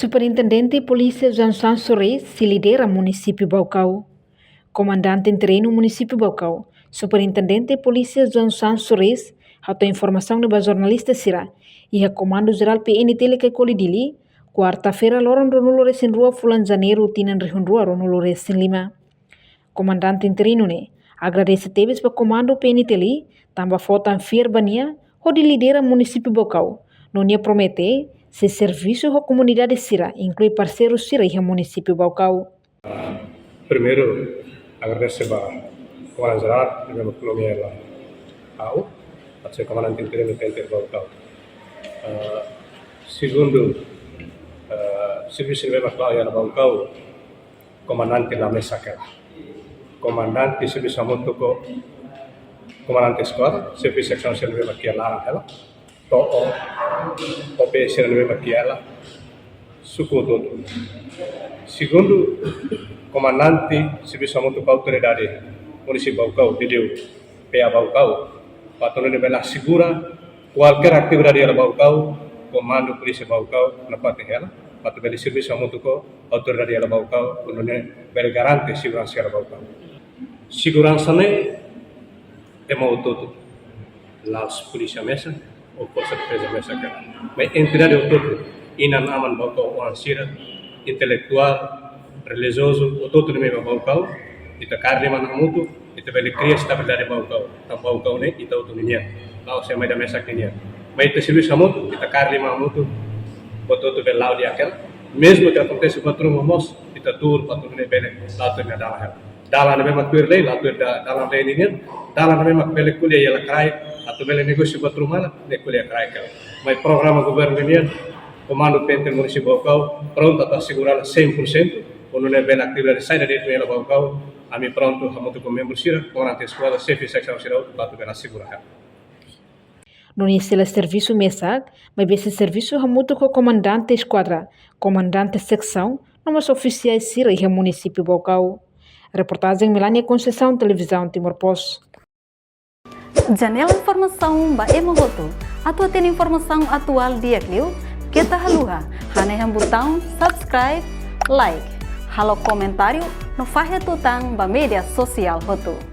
Superintendente Polícia Johnson Soares se lidera município Baucau. Comandante em treino município Baucau, Superintendente Polícia Johnson Soares, atou informação para jornalista Sira e a Comando Geral PNT que colidili, quarta-feira loron Ronulores em rua Fulan Janeiro tinan rihun rua Ronulores em Lima. Comandante em treino ne, agradece teves para Comando PNT li, tamba fotan fier bania, o de lidera município Baucau, não ia prometer se serviço à comunidade Sira, inclui parceiros Sira e município Baucau. Primeiro, agradecer a Comandante Geral, primeiro economia lá, ao, a ser comandante interino do Baucau. Segundo, serviço de Baucau Baucau, comandante da mesa que comandante serviço a muito comandante escola, serviço secção de aqui lá ela, o PSR de aqui ela, suco todo. Segundo, comandante serviço a muito autoridade município Baucau, pediu PA Baucau, para tornar bela segura qualquer atividade ela Baucau, comando polícia Baucau na parte dela, para bela serviço a muito autoridade ela Baucau, para bela garante segurança ela Baucau. Segurança ne é mau todo, las polícia mesa ou força de defesa mesa que, mas entidade o todo, inan aman Baucau o ansira, intelectual, religioso, o todo no mesmo Baucau, ita carne mana mutu, ita bela cria estabilidade Baucau, tam Baucau ne ita autonomia, lá o semai da mesa que nia, mas ita serviço mutu, ita carne mana mutu, o todo bela lá de aquel, mesmo que acontece quatro mamos, ita tur patun ne bela lá tu na dalah. Dalam na memang tuir lei, lalu dalam lei ini, dalam na memang bela kuliah ialah krai, atau bela negócio batru mana, ne kuliah krai kau. Mas programa governo ini, Comando PNT Municipal Baucau, pronto para assegurar 100%, quando ne bela atividade sai da dentro ela Baucau, a mim pronto, a muito com membro Sira, comandante escola, chefe secção Sira, para bela assegurar. Não é serviço mesag, mas esse serviço é muito com comandante esquadra, comandante secção, não mais oficiais Sira e município Baucau. Reportagem Melania Conceição, Televisão Timor Post. Janela informação ba emogoto. Atua tem informação atual dia clio. Kita haluha. Hane botão subscribe, like. Halo comentário no fahe tutang ba media sosial hotu.